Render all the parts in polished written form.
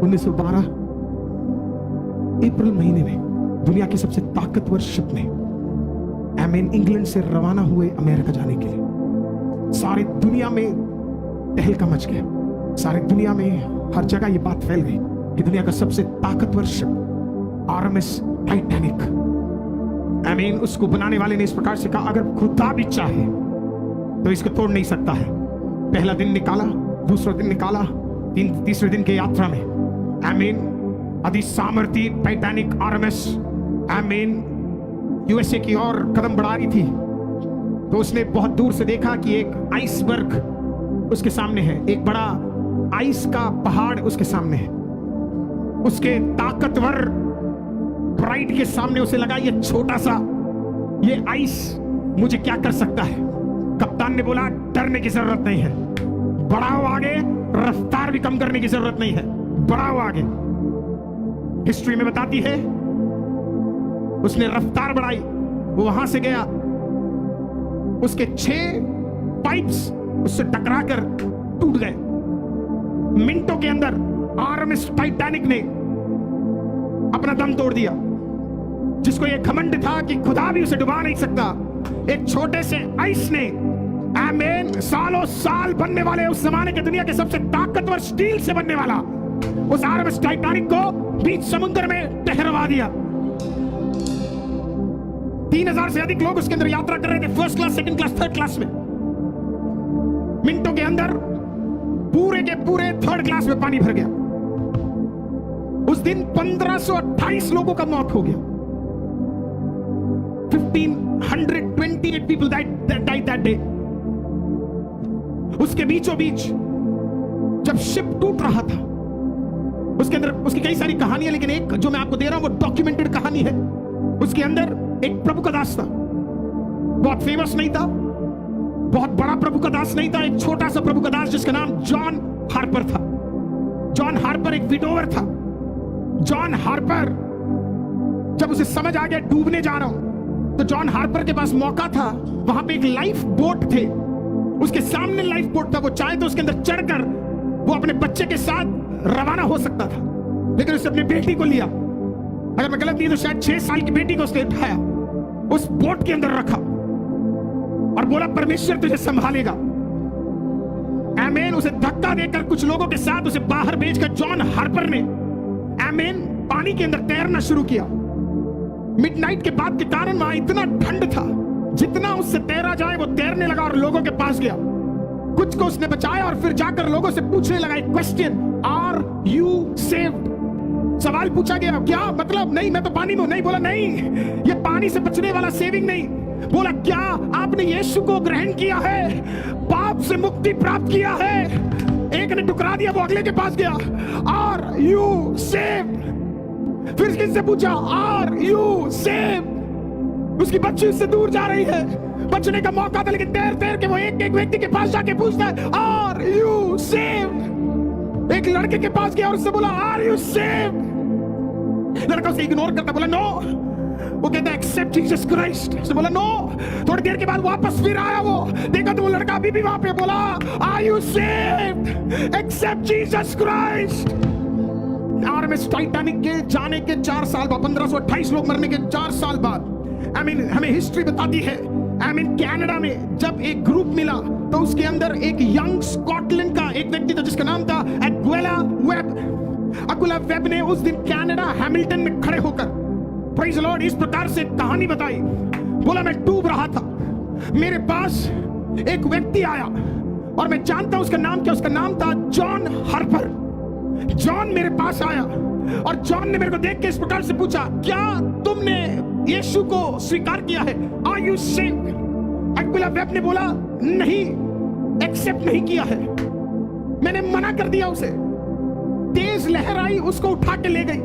1912 अप्रैल महीने में दुनिया के सबसे ताकतवर शिप में इंग्लैंड से रवाना हुए अमेरिका जाने के लिए। सारी दुनिया में तहलका मच गया, सारी दुनिया में हर जगह ये बात फैल गई कि दुनिया का सबसे ताकतवर शिप आरएमएस टाइटैनिक, उसको बनाने वाले ने इस प्रकार से कहा, अगर खुदा भी चाहे तो इसको तोड़ नहीं सकता है। पहला दिन निकाला, दूसरा दिन निकाला, तीसरे दिन की यात्रा में अति सामर्थी टाइटैनिक आरएमएस यूएसए की ओर कदम बढ़ा रही थी, तो उसने बहुत दूर से देखा कि एक आइसबर्ग उसके सामने है, एक बड़ा आइस का पहाड़ उसके सामने है। उसके ताकतवर प्राइड के सामने उसे लगा, ये छोटा सा ये आइस मुझे क्या कर सकता है। कप्तान ने बोला, डरने की जरूरत नहीं है, बढ़ाओ आगे, रफ्तार भी कम करने की जरूरत नहीं है, बढ़ाओ आगे। हिस्ट्री में बताती है उसने रफ्तार बढ़ाई, वो वहां से गया, उसके 6 पाइप्स उससे टकराकर टूट गए। मिनटों के अंदर आरएमएस टाइटैनिक ने अपना दम तोड़ दिया। जिसको यह घमंड था कि खुदा भी उसे डुबा नहीं सकता, एक छोटे से आइस ने सालों साल बनने वाले उस जमाने के दुनिया के सबसे ताकतवर स्टील से बनने वाला उस आरएमएस टाइटैनिक को बीच समुद्र में ठहरवा दिया। 3000 से अधिक लोग उसके अंदर यात्रा कर रहे थे, first class, second class, third class में। मिनटों के अंदर पूरे के पूरे थर्ड क्लास में पानी भर गया। उस दिन 1528 लोगों का मौत हो गया। 1528 people died that day. उसके बीचों बीच जब शिप टूट रहा था, उसके अंदर उसकी कई सारी कहानियां, लेकिन एक जो मैं आपको दे रहा हूं वो डॉक्यूमेंटेड कहानी है। उसके अंदर एक प्रभु का दास था, बहुत फेमस नहीं था, बहुत बड़ा प्रभु का दास नहीं था, एक छोटा सा प्रभु का दास जिसका नाम जॉन हार्पर था। जॉन हार्पर एक विडोवर था। जॉन हार्पर जब उसे समझ आ गया डूबने जा रहा हूं, तो जॉन हार्पर के पास मौका था, वहां पे एक लाइफ बोट थे, उसके सामने लाइफ बोट था, वो चाहे तो उसके अंदर चढ़कर वो अपने बच्चे के साथ रवाना हो सकता था, लेकिन उसने अपनी बेटी को लिया। अगर मैं गलत नहीं तो शायद 6 साल की बेटी को उसने उठाया, उस बोट के अंदर रखा और बोला, परमेश्वर तुझे संभालेगा। उसे धक्का देकर कुछ लोगों के साथ उसे बाहर भेजकर जॉन हार्पर ने पानी के अंदर तैरना शुरू किया। मिडनाइट के बाद के कारण वहां इतना ठंड था, जितना उससे तैरा जाए वो तैरने लगा और लोगों के पास गया। कुछ को उसने बचाया और फिर जाकर लोगों से पूछने लगा एक क्वेश्चन, आर यू सेव्ड? सवाल पूछा गया, क्या मतलब? नहीं, मैं तो पानी में हूं। नहीं, बोला नहीं, ये पानी से बचने वाला सेविंग नहीं। बोला, क्या आपने यीशु को ग्रहण किया है, पाप से मुक्ति प्राप्त किया है? एक ने टुकरा दिया, वो अगले के पास गया, आर यू सेव्ड? फिर किससे पूछा, आर यू सेव्ड? उसकी बच्ची उससे दूर जा रही है, बचने का मौका था, लेकिन तैर तैर के वो एक एक व्यक्ति के पास जाके पूछता है, आर यू सेव्ड? एक लड़के के पास गया और उससे बोला, आर यू सेव्ड? लड़का उसे इग्नोर करता, बोला नो। वो कहता है, एक्सेप्ट जीसस क्राइस्ट। उसने बोला नो। थोड़ी देर के बाद वापस फिर आया, वो देखा तो वो लड़का अभी भी वहां पे, बोला, are you saved? Except Jesus Christ. RMS Titanic के जाने के 4 साल बाद, 1528 लोग मरने के 4 साल बाद, हमें हिस्ट्री बताती है, कनाडा में जब एक ग्रुप मिला तो उसके अंदर एक यंग स्कॉटलैंड का एक व्यक्ति था जिसका नाम था एग्वेला वेब ने उस दिन कनाडा हैमिल्टन में खड़े होकर प्रेज़ द लॉर्ड इस प्रकार से कहानी बताई। बोला, मैं डूब रहा था, मेरे पास एक व्यक्ति आया और मैं जानता हूं उसका नाम क्या, उसका नाम था जॉन हार्पर। जॉन मेरे पास आया और जॉन ने मेरे को देख के इस प्रकार से पूछा, क्या तुमने यीशु को स्वीकार किया है? Are you saved? Aquila Webb ने बोला, नहीं, एक्सेप्ट नहीं किया है, मैंने मना कर दिया उसे। तेज लहर आई, उसको उठा के ले गई।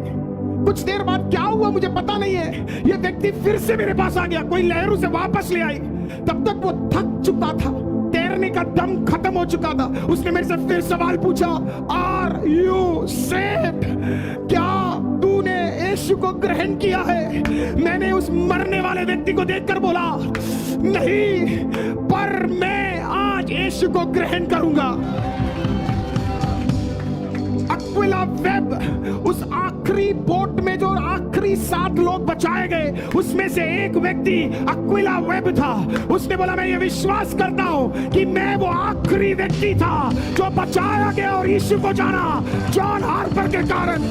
कुछ देर बाद क्या हुआ मुझे पता नहीं है, यह व्यक्ति फिर से मेरे पास आ गया, कोई लहर उसे वापस ले आई। तब तक वो थक चुका था, तैरने का दम खत्म हो चुका था। उसने मेरे से फिर सवाल पूछा, आर यू सेव्ड? क्या तूने यीशु को ग्रहण किया है? मैंने उस मरने वाले व्यक्ति को देखकर बोला, नहीं, पर मैं आज यीशु को ग्रहण करूंगा। अक्विला वेब, उस आखिरी बोट में जो आखिरी 7 लोग बचाए गए, उसमें से एक व्यक्ति अक्विला वेब था। उसने बोला मैं ये विश्वास करता हूं कि मैं वो आखिरी व्यक्ति था जो बचाया गया और यीशु को जाना जॉन हार्पर के कारण।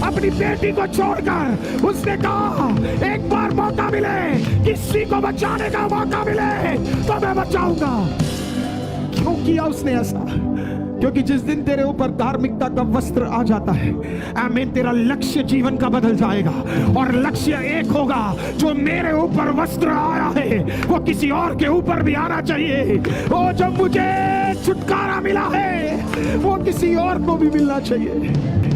अपनी बेटी को छोड़कर उसने कहा एक बार मौका मिले, किसी को बचाने का मौका मिले तो मैं बचाऊंगा। क्यों किया उसने ऐसा? क्योंकि जिस दिन तेरे ऊपर धार्मिकता का वस्त्र आ जाता है, आमीन, तेरा लक्ष्य जीवन का बदल जाएगा। और लक्ष्य एक होगा, जो मेरे ऊपर वस्त्र आया है वो किसी और के ऊपर भी आना चाहिए। वो जो मुझे छुटकारा मिला है वो किसी और को भी मिलना चाहिए।